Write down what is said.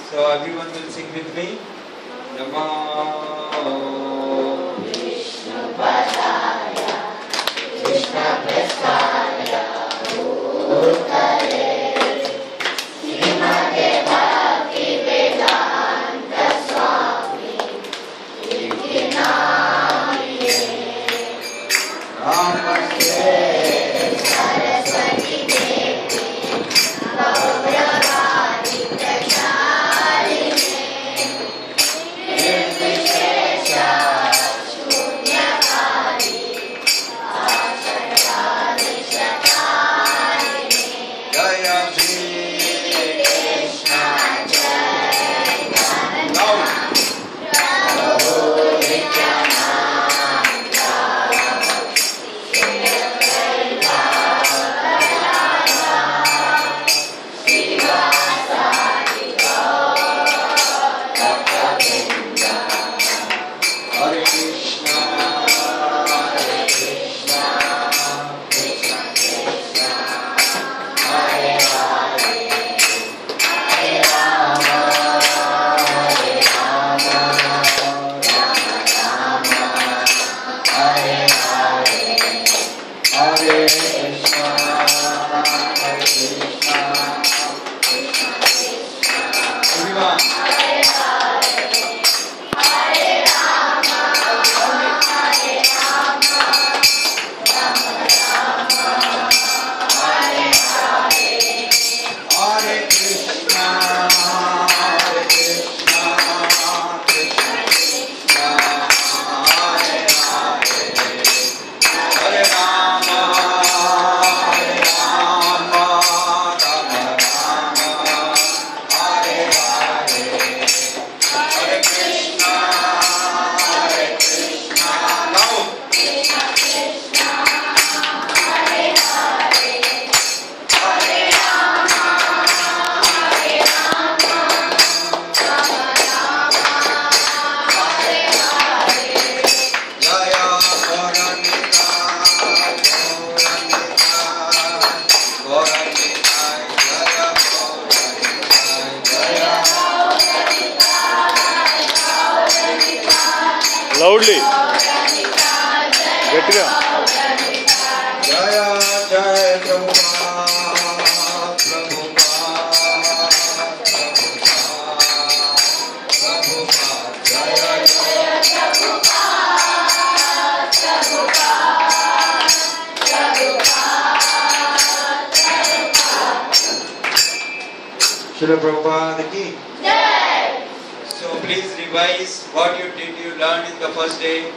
So everyone will sing with me. Namo Vishnu Padaya Krishna Prasthaya Bhutale Srimate Bhakti Vedanta Swami Iti Namine Namaste Saraswati Devi Gauravani Pracharine Nirvishesha Shunyakari Ashadadishakarine Jaya Shri Krishna Chaitanya Prabhu Nityananda Srivasadi Gauravinda Hare Krishna Krishna Krishna Hare Hare Hare Rama Hare Rama Rama Rama Hare Hare Hare Krishna Krishna everyone Hare Krishna Krishna Krishna Hare Hare Hare Rama Hare Rama Rama Rama Hare Hare Hare Krishna now Jaya Goranika Goranika Jaya Goranika Loudly. Get it up. Jaya Jaya Prabhupada Prabhupada Jaya Jaya Srila Prabhupada ki. So please revise what you learned in the first day.